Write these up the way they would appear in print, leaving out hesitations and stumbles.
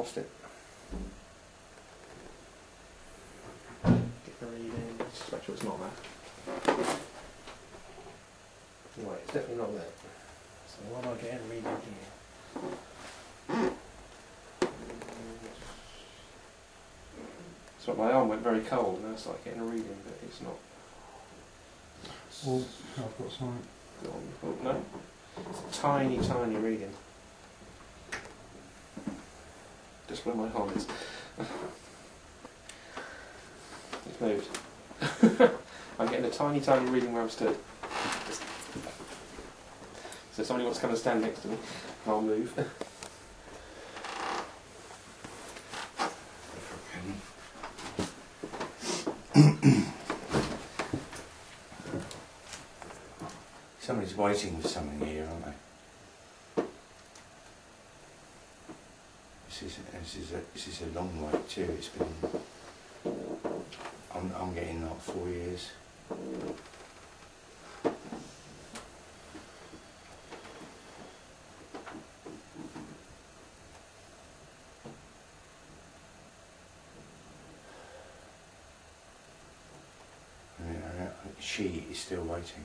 lost it. Get the reading. Just make sure it's not there. Right, it's definitely not there. So what am I getting reading here? So my arm went very cold and I started getting a reading, but it's not. Well, I've got something. Oh, no. It's a tiny, tiny reading. Just where my arm is. It's moved. I'm getting a tiny, tiny reading where I'm stood. So somebody wants to come and stand next to me, and I'll move. Somebody's waiting for something here, aren't they? This is a long wait too. It's been. I'm getting like 4 years. She is still waiting.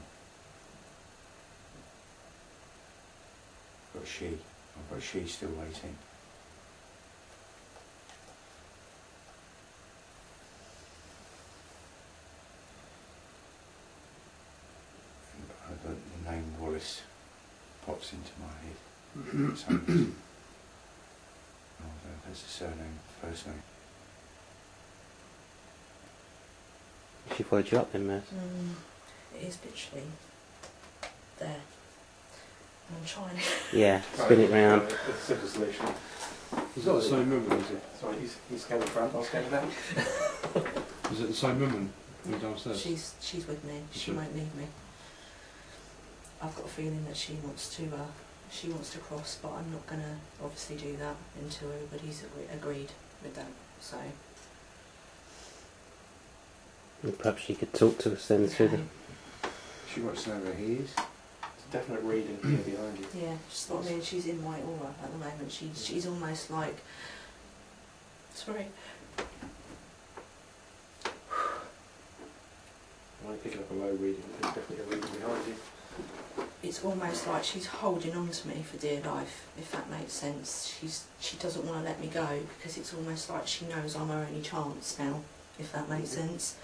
I've got she still waiting. The name Wallace pops into my head. For some reason. That's the surname, first name. She followed you up then, Matt? It is literally there. I'm trying. Yeah, spin it round. It's a simple solution. Is that the same woman, is it? Sorry, he's going in front, I'll stand back. Is it the same woman who's downstairs? She's with me. She won't leave me. I've got a feeling that she wants to cross, but I'm not gonna obviously do that until everybody's agreed with that. So. And perhaps she could talk to us then through the... She wants to know where he is. It's a definite reading here behind you. Yeah, just what I mean. She's in my aura at the moment. She's almost like. Sorry. I'm only picking up a low reading, but there's definitely a reading behind you. It's almost like she's holding on to me for dear life, if that makes sense. She doesn't want to let me go because it's almost like she knows I'm her only chance now, if that makes sense.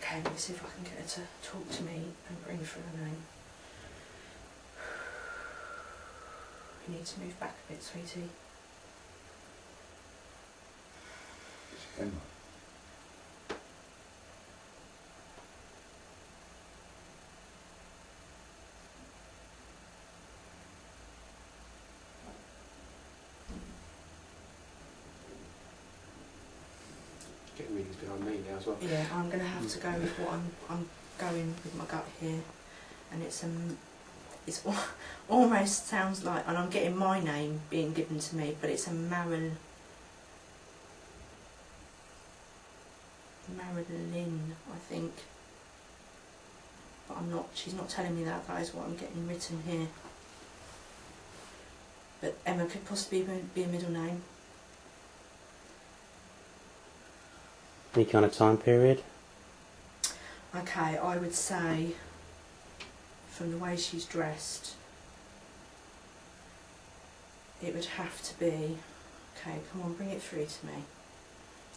Okay, let me see if I can get her to talk to me and bring through her name. You need to move back a bit, sweetie. It's Emma. Getting readings behind me now as well. Yeah, I'm going to have to go with what I'm going with my gut here, and it's almost sounds like, and I'm getting my name being given to me, but it's a Marilyn, I think. But I'm not. She's not telling me that. That is what I'm getting written here. But Emma could possibly be a middle name. Any kind of time period? Okay, I would say, from the way she's dressed, it would have to be... Okay, come on, bring it through to me.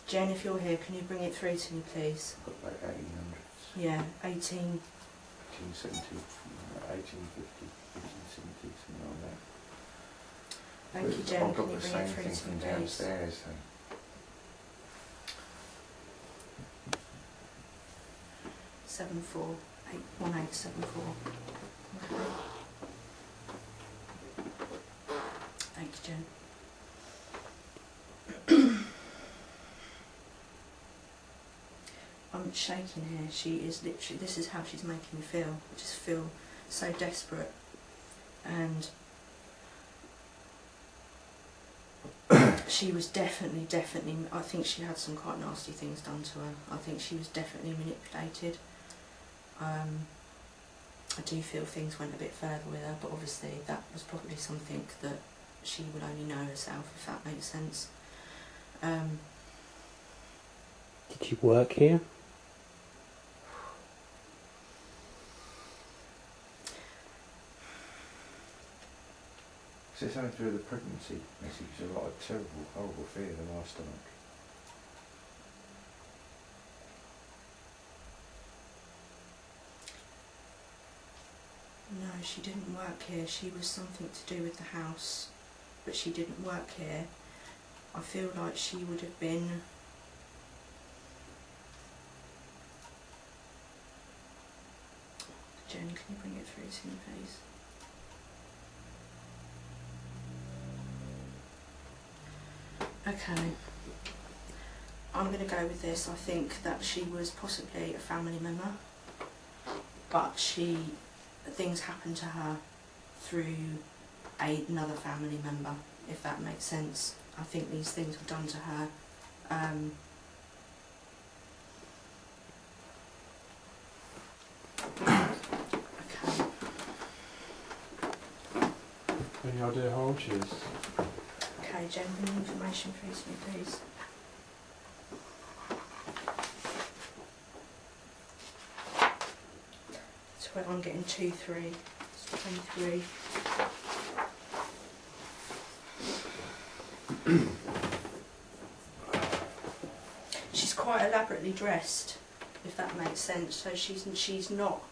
Jen, if you're here, can you bring it through to me, please? Got like 1800s. Yeah, 1870, 1850, 1870, something like that. Thank you, Jen. I've Can got you the bring same it through thing to from me, please? downstairs. So. 1874. Okay. Thank you, Jen. I'm shaking here. She is literally, this is how she's making me feel. I just feel so desperate. And she was definitely, I think she had some quite nasty things done to her. I think she was definitely manipulated. I do feel things went a bit further with her, but obviously that was probably something that she will only know herself, if that makes sense. Did you work here? Is it something to do with the pregnancy? Missy, because I've got a terrible, horrible fear of the last stomach. No, she didn't work here. She was something to do with the house, but she didn't work here. I feel like she would have been... Jen, can you bring it through to me, please? Okay. I'm going to go with this. I think that she was possibly a family member, but things happened to her through another family member, if that makes sense. I think these things were done to her. Okay. Any idea how old she is? Okay, Jen, bring the information through to me, please. So I'm getting 2-3. It's 23. She's quite elaborately dressed, if that makes sense. So she's not.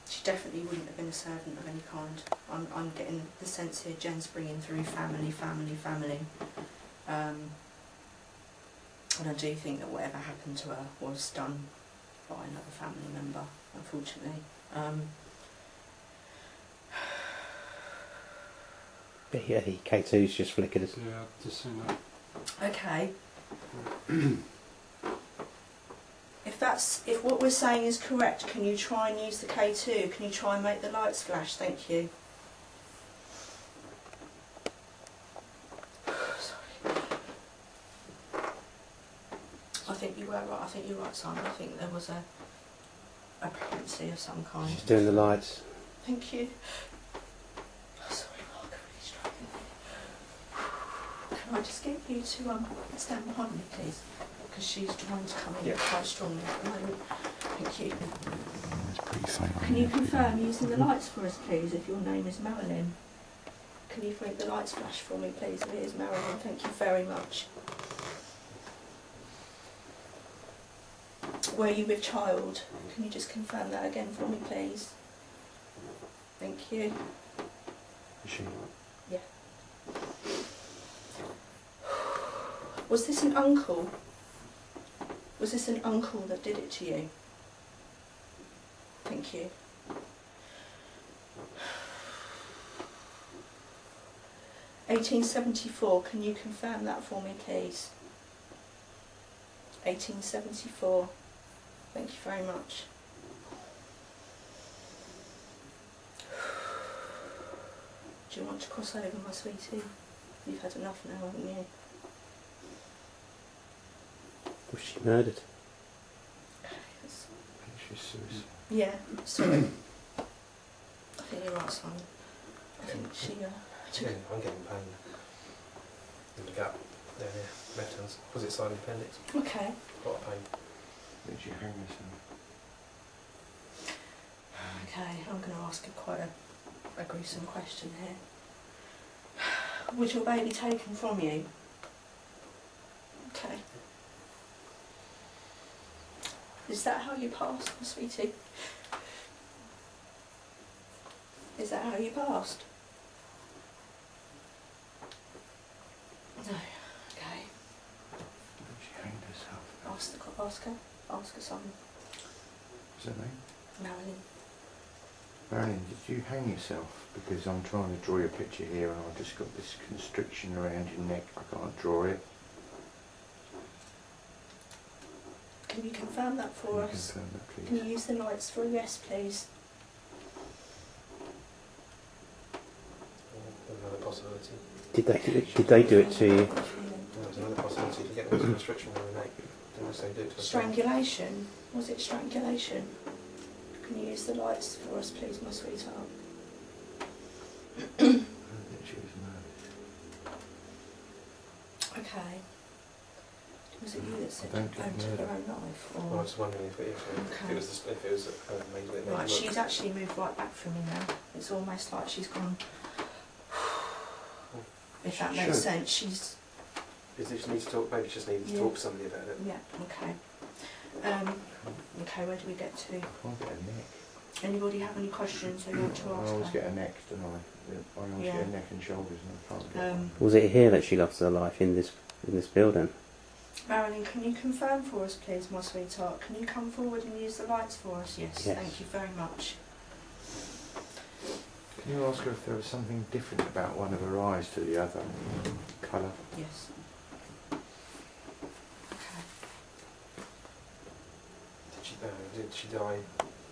She definitely wouldn't have been a servant of any kind. I'm getting the sense here Jen's bringing through family. And I do think that whatever happened to her was done by another family member, unfortunately. Yeah, K2's just flickered us. Yeah, I've just seen that. Okay. If what we're saying is correct, can you try and use the K2? Can you try and make the lights flash? Thank you. Sorry. I think you were right. I think you're right, Simon. I think there was a pregnancy of some kind. She's doing the lights. Thank you. Sorry, Mark, I'm really struggling. Can I just get you to stand behind me, please? Because she's trying to come in quite strongly at the moment. Thank you. It's pretty faint. Can you confirm using the lights for us, please, if your name is Marilyn? Can you make the lights flash for me, please, if it is Marilyn? Thank you very much. Were you with child? Can you just confirm that again for me, please? Thank you. Is she? Yeah. Was this an uncle? Was this an uncle that did it to you? Thank you. (1874), can you confirm that for me, please? 1874. Thank you very much. Do you want to cross over, my sweetie? You've had enough now, haven't you? Was she murdered? Yes. I think she's suicide. Yeah, sorry. I think you're right, Simon. I think she took Yeah, I'm getting pain in the gut down here, left hand, opposite side of the appendix. Okay. A lot of pain. Did she hang herself? Okay, I'm going to ask you quite a gruesome question here. Was your baby taken from you? Okay. Is that how you passed, my sweetie? Is that how you passed? No. Okay. She hanged herself. Ask her something. What's her name? Marilyn. Marilyn, did you hang yourself? Because I'm trying to draw you a picture here and I've just got this constriction around your neck. I can't draw it. Can you confirm that for Can you us? confirm that, please? Can you use the lights for a yes, please? Another possibility. Did they do it to you? There's another possibility to get those restriction on the neck. Unless they do it to us. Strangulation? Was it strangulation? Can you use the lights for us, please, my sweetheart? Was it you that said I don't get took her murdered. own life? Well, I Or... was just wondering if it Okay. was made Right, it she's actually moved right back from me now. It's almost like she's gone. If that makes Should. sense, she's. Is it just need to talk? Maybe just need to Yeah. talk to somebody about it. Yeah, okay. Okay, where do we get to? I can't get a neck. Anybody have any questions they want to I ask always her? get a neck, don't I? I always Yeah. get a neck and shoulders and I can't get one. Was it here that she lost her life in this building? Marilyn, can you confirm for us, please, my sweetheart? Can you come forward and use the lights for us? Yes, Yes. thank you very much. Can you ask her if there was something different about one of her eyes to the other? Colour? Yes. Okay. Did she die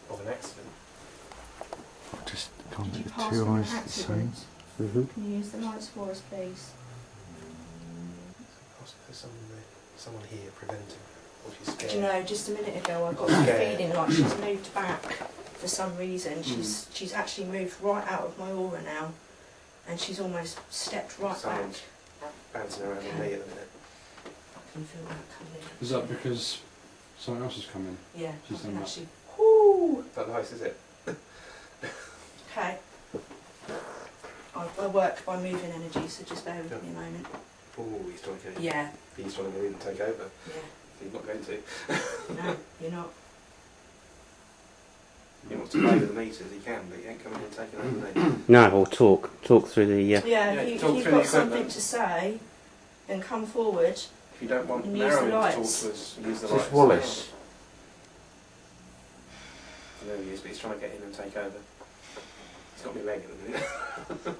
of an accident? I just can't Did you get the pass two from an eyes the same. accident? Mm-hmm. Can you use the lights for us, please? Ask if there's someone here preventing, or she's scared. Do you know, just a minute ago I got that Scared. feeling like she's moved back for some reason. She's actually moved right out of my aura now, and she's almost stepped right Someone's back. bouncing around on me at the minute. I can feel that coming. Is that because someone else has come in? Yeah, She's I done can that. actually. Whoo! Is that nice, is it? Okay. I work by moving energy, so just bear with me a moment. Oh, he's trying to get Yeah, He's trying to go in and take over. yeah. He's not going to. No, you're not. He wants to play with the meters, he can, but he ain't coming in and taking over me. No, or talk through the. Yeah, Yeah, if talk you've through the got something equipment. to say, then come forward. If you don't want And use the Marilyn to talk lights. to us, use the Is lights. this Wallace? There he is, but he's trying to get in and take over. He's got me leg at the minute.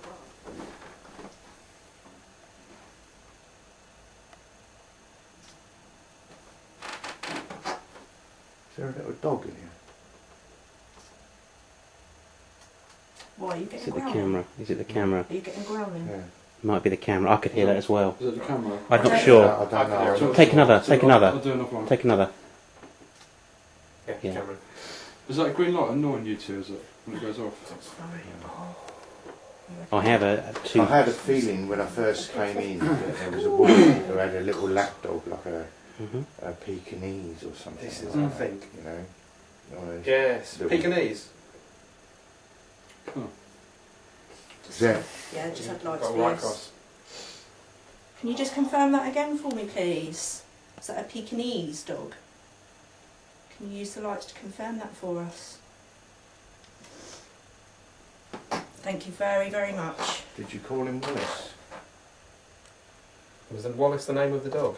Is there a little dog in here? Why, are you Is getting it the growling? camera? Is it the camera? Are you getting growling? Yeah. Might be the camera. I could hear that as well. Is it the camera? I'm not Okay. sure. I don't know. So- Take another, so take I'll another. do another one. Take another. Yeah, Yeah. Cameron. Is that a green light annoying you two, is it? When it goes off? I have a two. I had a feeling when I first came in that there was a woman who had a little lapdog, like Mhm. a Pekingese or something. This is, like I that, think. you know. One of those- Yes, Little- Pekingese. Just, Yeah. yeah, just had lights Got for a right you. cross. Can you just confirm that again for me, please? Is that a Pekingese dog? Can you use the lights to confirm that for us? Thank you very, very much. Did you call him Wallace? Was Wallace the name of the dog?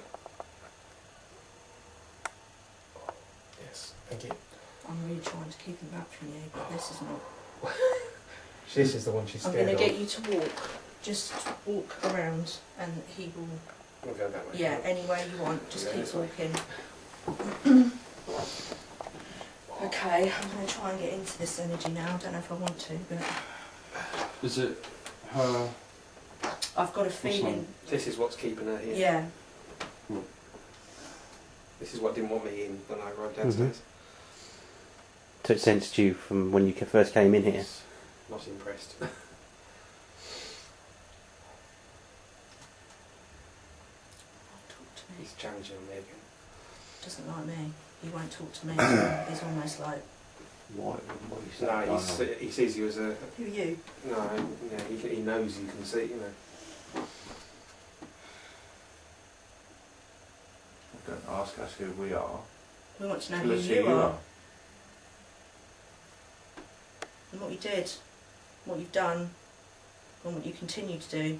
Yes, thank you. I'm really trying to keep him back from you, but this is not. This is the one she's I'm scared going to of. get you to walk. Just walk around, and he will. We'll go that way. Yeah, any way you want. Just Yeah, keep this way. walking. Okay, I'm going to try and get into this energy now. I don't know if I want to, but Is it her? I've got a feeling. This is what's keeping her here. Yeah. This is what didn't want me in when I arrived downstairs. So it sensed you from when you first came in here. Not impressed. Talk to me. He's challenging me again. Doesn't like me. He won't talk to me. He's almost like, What is that? No, going on? he sees you as a... who are you? No, yeah, he knows you can see, you know. Don't ask us who we are. We want to know Tell who us you are and what you did, what you've done, and what you continue to do.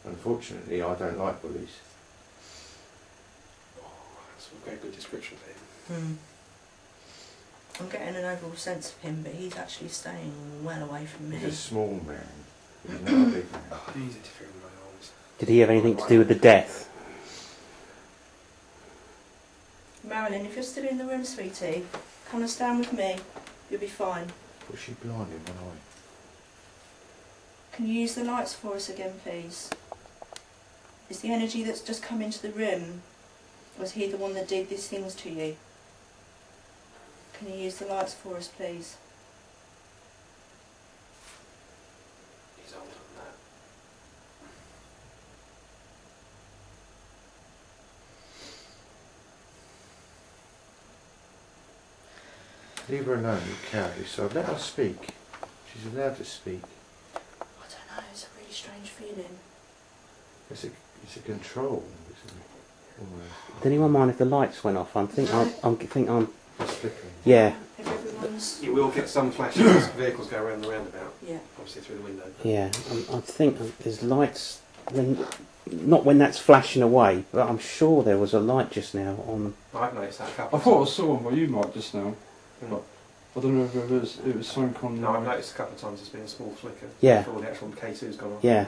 Unfortunately, I don't like bullies. That's a very good description for him. I'm getting an overall sense of him, but he's actually staying well away from me. He's a small man. He's not a big man. He's interfering with my arms. Did he have anything to do with the death? Marilyn, if you're still in the room, sweetie, come and stand with me. You'll be fine. Was she blind in one eye? Can you use the lights for us again, please? Is the energy that's just come into the room, was he the one that did these things to you? Can you use the lights for us, please? Leave her alone, you cowardly so let her speak. She's allowed to speak. I don't know, it's a really strange feeling. It's a control, isn't it? Almost. Does anyone mind if the lights went off? I'm It's flickering. yeah, If everyone's... You will get some flashes as vehicles go around the roundabout, Yeah. obviously through the window. yeah. I think there's lights. Not when that's flashing away, but I'm sure there was a light just now on. I've noticed that a couple I of thought I times. saw one by you, Mike, just now. Mm. I don't know if it was something on. No, I've noticed a couple of times there's been a small flicker Yeah. before the actual K2's gone off. Yeah,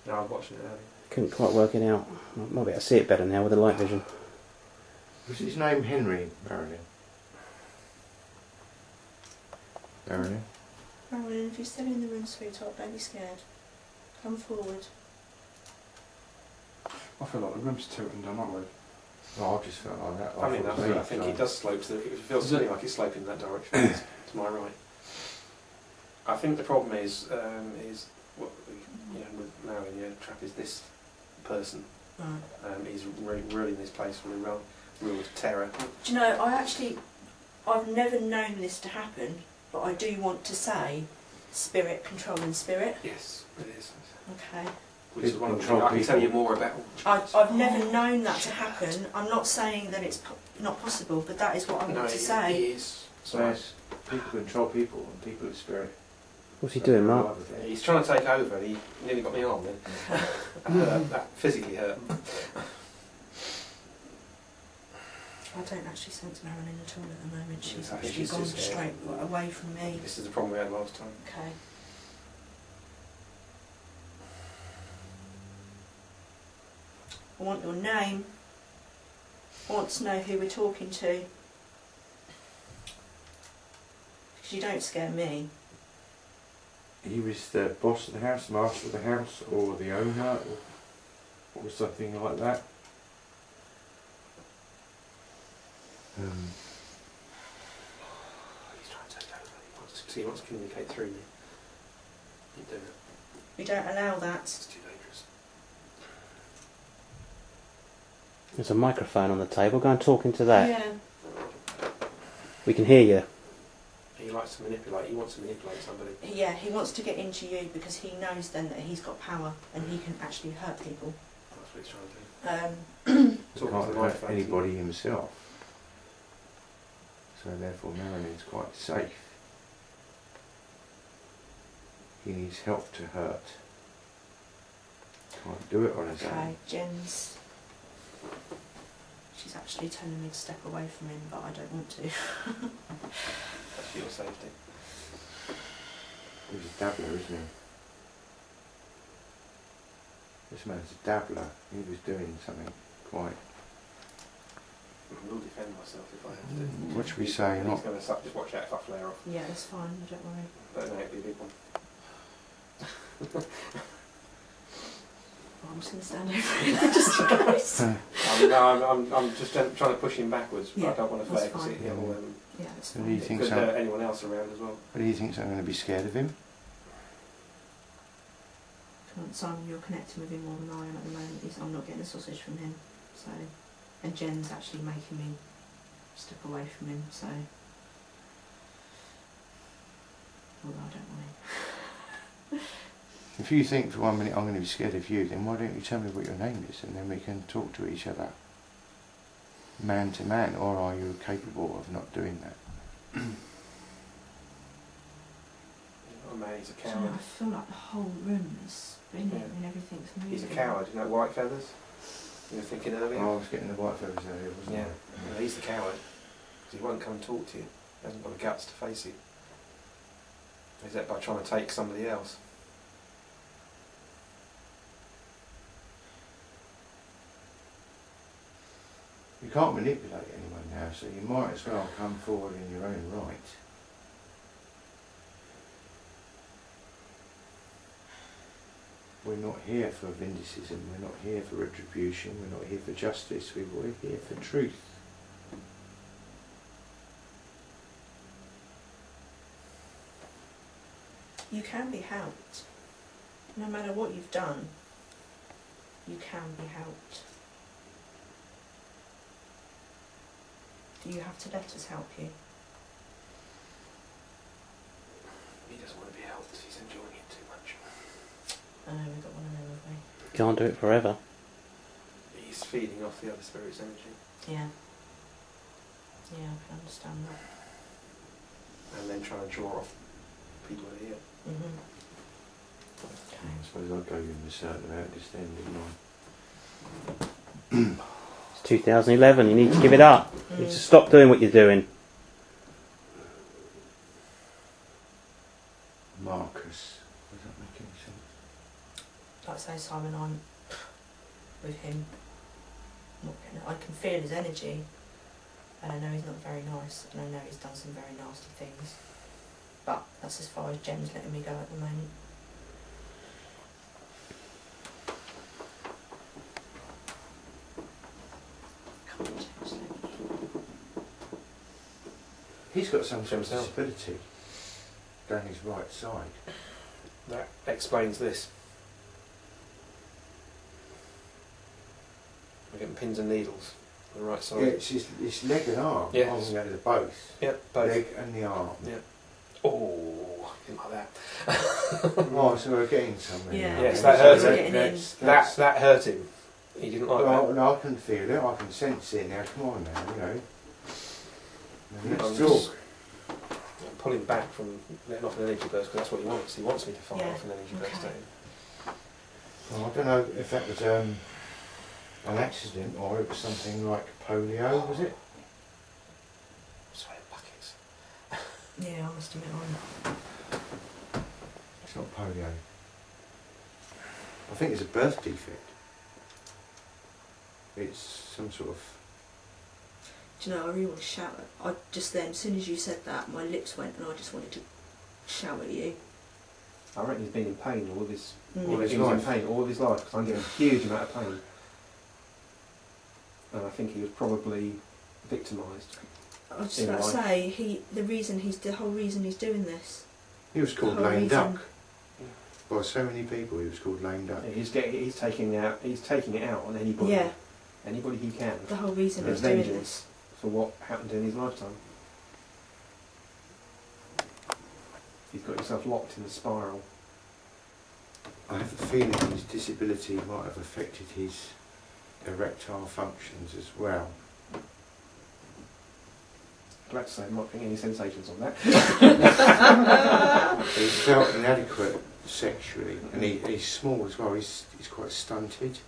No, I was watching it earlier. couldn't quite work it out. I might be able to see it better now with the light vision. Was his name Henry, Marilyn? Marilyn? Marilyn, if you're still in the room, sweetheart, don't be scared. Come forward. I feel like the room's tilting down that way. Oh, I just felt like that. Funny enough, thought I think it does slope to it feels Is to me it? like it's sloping in that direction. It's to my right. I think the problem is what you know with Marilyn, the trap is this person. Right. He's ruling this place from a rule of terror. Do you know, I've never known this to happen, but I do want to say spirit controlling spirit. Yes, it is. Okay. Which is one of the Control things I can tell you people. more about. I've never known that to happen. I'm not saying that it's not possible, but that is what I No, want to it say. is. So yes, people control people and people are spirit. What's he doing, Mark? He's trying to take over. He nearly got me arm then. That hurt. That physically hurt. I don't actually sense Marilyn at all at the moment. She's I think actually she's gone just scared. straight away from me. This is the problem we had last time. Okay. I want your name. I want to know who we're talking to. Because you don't scare me. He was the boss of the house, master of the house, or the owner, or something like that. He's trying to take over. He wants to communicate through me. You do it. We don't allow that. It's too dangerous. There's a microphone on the table. Go and talk into that. Yeah. We can hear you. He likes to manipulate. He wants to manipulate somebody. Yeah, he wants to get into you because he knows then that he's got power and he can actually hurt people. That's what he's trying to do. He Talking to can't the hurt microphone. anybody himself. So therefore Marilyn's quite safe. He needs help to hurt. Can't do it on his Okay, own. Jen's... She's actually telling me to step away from him, but I don't want to. That's for your safety. He's a dabbler, isn't he? This man's a dabbler. He was doing something quite... I will defend myself if I have to. What should we say? He's Not going to suck. Just watch out if I flare off. Yeah, that's fine, don't worry. Don't know, it'd be a big one. Oh, I'm just going to stand over him just in case. I'm just trying to push him backwards, but Yeah, I don't want to that's flare because fine. it will Yeah, that's So do you fine. think could so? hurt anyone else around as well. But do you think I'm going to be scared of him? Come on, Simon, you're connecting with him more than I am at the moment. I'm not getting a sausage from him. So, and Jen's actually making me step away from him, so... Although I don't want him. If you think for 1 minute I'm going to be scared of you, then why don't you tell me what your name is and then we can talk to each other man to man, or are you capable of not doing that? Oh man, he's a So coward. I feel like the whole room is spinning Yeah. and everything's moving. He's a coward. You know white feathers? You were thinking earlier? Oh, I was getting the white feathers earlier, wasn't Yeah. I? No, he's the coward. Because he won't come and talk to you. He hasn't got the guts to face you. Is that by trying to take somebody else? You can't manipulate anyone now, so you might as well come forward in your own right. We're not here for vindicism, we're not here for retribution, we're not here for justice, we're here for truth. You can be helped. No matter what you've done, you can be helped. You have to let us help you. Can't do it forever. He's feeding off the other spirit's energy. Yeah. Yeah, I can understand that. And then trying to draw off people here. Mhm. I suppose I'd go in a certain amount just then, didn't I? It's 2011. You need to give it up. You need to stop doing what you're doing. Marcus. Does that make any sense? Like I say, Simon, I'm with him. I can feel his energy, and I know he's not very nice, and I know he's done some very nasty things. But that's as far as Jem's letting me go at the moment. Come on, Jem, just let me. He's got some sort of Himself. disability down his right side. That explains this. We're getting pins and needles on the right side. Yeah, it's his leg and arm. Yeah. Oh, yeah, they're both. Yep, both. Leg and the arm. Yeah. Oh, didn't like that. Oh, so we're getting somewhere. Yeah. now. Yes, So that hurts him. That hurt him. He didn't like well, that. no, I can feel it. I can sense it now. Come on now, you know. Let's I'm talk. just pulling back from letting off an energy burst because that's what he wants. He wants me to fire Yeah, off an energy burst okay. at him. Well, I don't know if that was an accident or it was something like polio, was it? Sweat buckets. Yeah, I must admit, I'm. It's not polio. I think it's a birth defect. It's some sort of... Do you know, I really want to shout at. I just then, as soon as you said that, my lips went, and I just wanted to shout at you. I reckon he's been in pain all of his Mm. All his he was in life. pain all of his life because I'm getting a huge amount of pain. And I think he was probably victimised. I was just In about to life. say, the whole reason he's doing this. He was called The whole lame reason- duck. By so many people, he was called lame duck. He's taking it out on anybody. Yeah, Anybody he can. the whole reason There's he's doing vengeance this. for what happened in his lifetime. He's got himself locked in a spiral. I have the feeling his disability might have affected his erectile functions as well. Glad to say I'm not getting any sensations on that. He felt inadequate sexually, and he's small as well. He's quite stunted.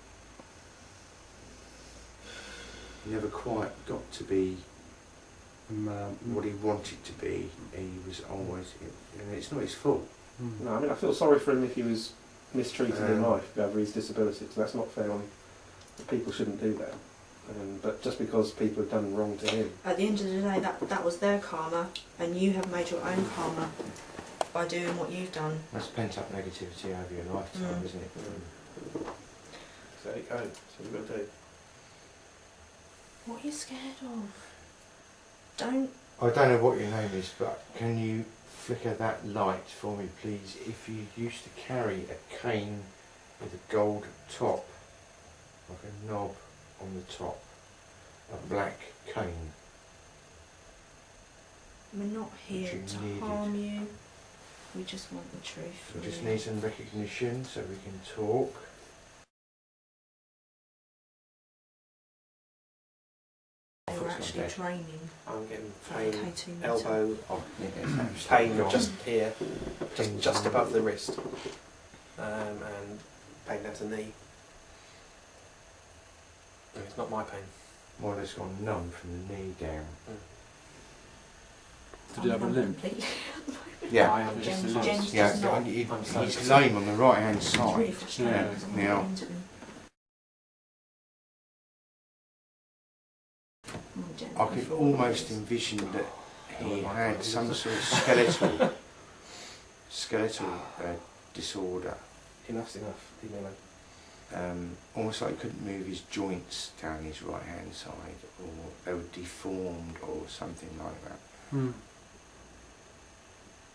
He never quite got to be what he wanted to be. He was always, and it's not his fault. No, I mean I feel sorry for him if he was mistreated in life over his disability, because that's not fair on him. People shouldn't do that. But just because people have done wrong to him. At the end of the day, that was their karma, and you have made your own karma by doing what you've done. That's pent up negativity over your lifetime, isn't it? So there you go. So we've got to do. What are you scared of? Don't. I don't know what your name is, but can you flicker that light for me, please? If you used to carry a cane with a gold top, like a knob on the top, a black cane. We're not here you to needed. harm you. We just want the truth. We just really. need some recognition so we can talk. They were actually Dead. draining. I'm getting for pain, K2 meter. elbow, Oh, yeah, pain just here, just above the wrist, and pain down to the knee. And it's not my pain. More or less gone numb from the knee down. Did you have a I'm limp? completely- Yeah. I am Jen's- just Jen's Yeah, does not. he's lame on the right hand It's really side. frustrating Yeah. because I'm Now- not into him. Come on, Jen, I go could forward, almost please. envision that he had some sort of skeletal disorder. Enough's enough. Leave me alone. Almost like he couldn't move his joints down his right hand side, or they were deformed or something like that.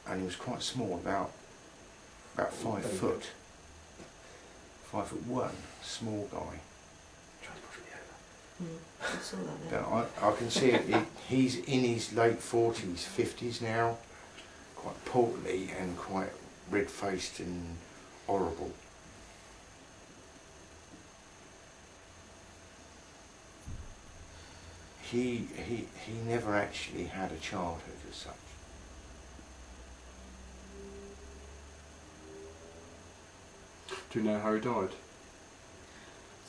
And he was quite small, about 5 foot. 5'1", small guy. Try to push me over. I saw that But there. I can see it, he's in his late 40s, 50s now, quite portly and quite red-faced and horrible. he never actually had a childhood as such. Do you know how he died?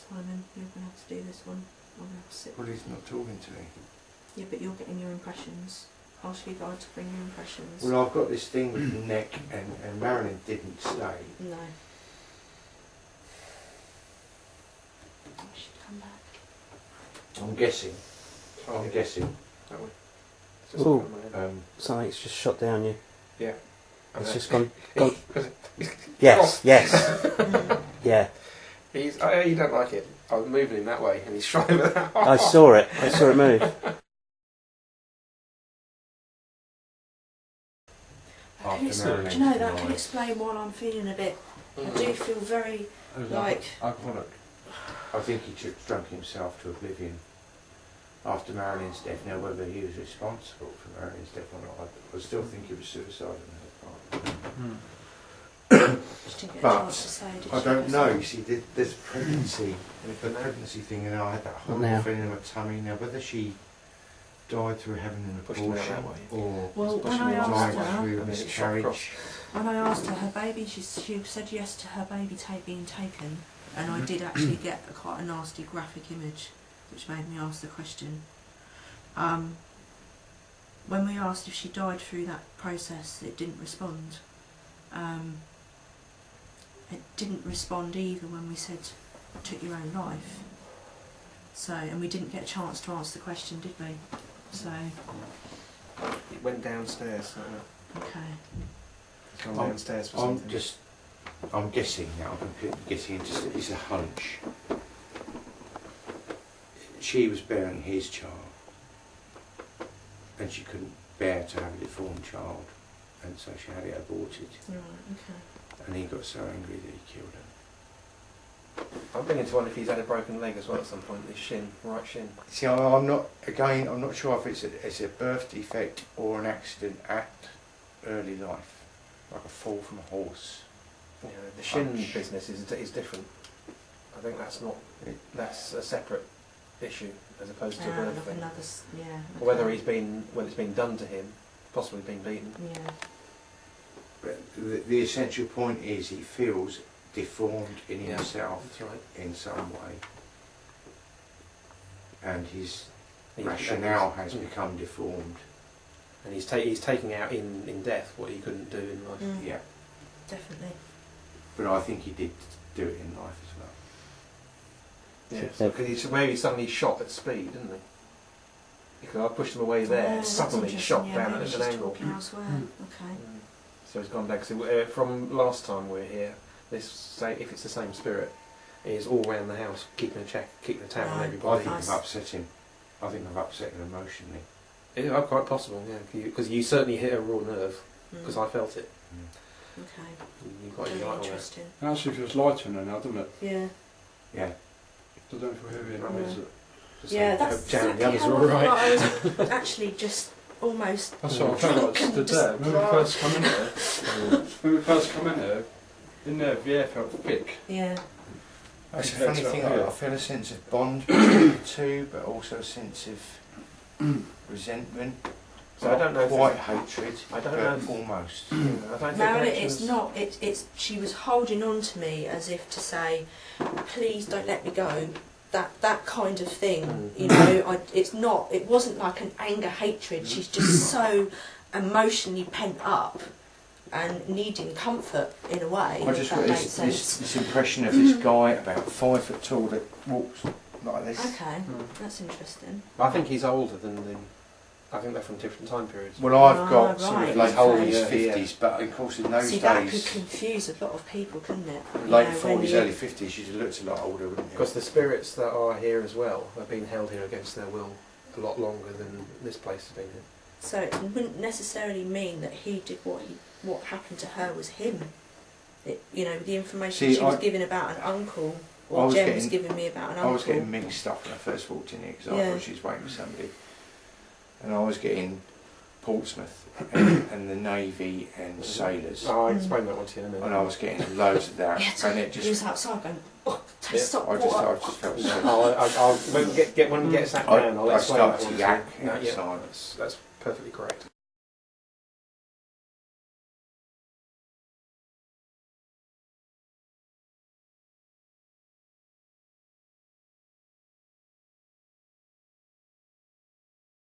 Simon, you're going to have to do this one. I'm going to have to sit. Well, he's not talking to me. Yeah, but you're getting your impressions. Ask your guide to bring your impressions. Well, I've got this thing with the neck, and Marilyn didn't stay. No. I should come back. I'm guessing. That way. It's just Ooh. gone in my head. Something's just shot down you. Yeah. It's And just then- gone. Yes, yes. Yeah. You don't like it. I was moving him that way, and he's shot over that. I saw it. I saw it move. After Do Marilyn you know that died. can explain why I'm feeling a bit. I do feel very like. Alcoholic. I think he drunk himself to oblivion after Marilyn's death. Now, whether he was responsible for Marilyn's death or not, I still think it was suicide on her part. Just didn't get a But chance to say, did I she? don't know. You see, there's a pregnancy, the pregnancy thing, and I had that Not horrible now. feeling in my tummy. Now, whether she died through having an Pushed him out abortion that way. or Well, Pushing when I him out asked died her, through And then it shot miscarriage. across. when I asked her baby, she said yes to her baby being taken, and I did actually get quite a nasty graphic image, which made me ask the question. When we asked if she died through that process, it didn't respond. It didn't respond either when we said took your own life. So, and we didn't get a chance to answer the question, did we? So, It went downstairs. okay. It's gone I'm- downstairs for I'm something. I'm guessing now. I'm completely guessing. It's a hunch. She was bearing his child, and she couldn't bear to have a deformed child, and so she had it aborted. Right, okay. And he got so angry that he killed her. I'm beginning to wonder if he's had a broken leg as well at some point. His shin, right shin. See, I'm not. Again, I'm not sure if it's a birth defect or an accident at early life, like a fall from a horse. You know, the shin Punch. business is different. I think that's a separate issue as opposed to a birth Like thing. another, yeah. Or whether okay. when it's been done to him, possibly been beaten. Yeah. But the essential point is he feels deformed in Yeah, himself That's right. in some way, and his He's- rationale and has he's- become deformed. And he's taking out in death what he couldn't do in life. Mm, Yeah, definitely. but I think he did do it in life as well. Yeah, So- because he suddenly shot at speed, didn't he? Because I pushed him away there, Oh, that's suddenly interesting, shot yeah, down maybe at she's an angle. talking elsewhere. Okay. Mm. So he's gone back. So from last time we were here, if it's the same spirit, he's all around the house keeping a tab on Right. I everybody. think I've upset him. I think I've upset him emotionally. Yeah, quite possible, yeah. Because you certainly hit a raw nerve, because I felt it. Okay. You got your Very light on it. interesting. It actually feels lighter now, doesn't it? Yeah. Yeah. I don't know if we're heavy Yeah. enough, is it? Just Yeah, hope that's Jan and the exactly others how are I all felt. right. I was actually just almost. That's what I felt like stood there. When we first come in here, in there the air felt thick. Yeah. It's a Compared funny to thing. up here. I feel a sense of bond between the two, but also a sense of resentment. So I don't know if quite it's- hatred. I don't but know if- almost. I don't think Marilyn, actions- it's not. It's. She was holding on to me as if to say, "Please don't let me go." That kind of thing. Mm. You know. It's not. It wasn't like an anger, hatred. She's just so emotionally pent up and needing comfort in a way. I if just that got makes sense. this impression of this guy about 5 foot tall that walks like this. Okay, Mm. that's interesting. I think he's older than the. I think they're from different time periods. Well, I've Ah, got sort right, of late okay. 40s, Yeah, 50s, but of course in those See, that could days, confuse a lot of people, couldn't it? You late know, when 40s, you- early 50s, you'd have looked a lot older, wouldn't you? Because the spirits that are here as well have been held here against their will a lot longer than this place has been here. So it wouldn't necessarily mean that he did what happened to her was him. You know, the information See, she was I- giving about an uncle, I or was Jem was getting- giving me about an I uncle. was getting mixed up when I first walked in here because I Yeah. thought she was waiting for somebody. And I was getting Portsmouth and the Navy and sailors. Oh, I Mm. explained that one to you in a minute. And I was getting loads of that. Yeah, so and it he was just, outside going, "Oh, take I stopped. I just felt sick. I'll when we get sat down, I'll I explain start that to one yak No, yeah, outside. that's perfectly correct.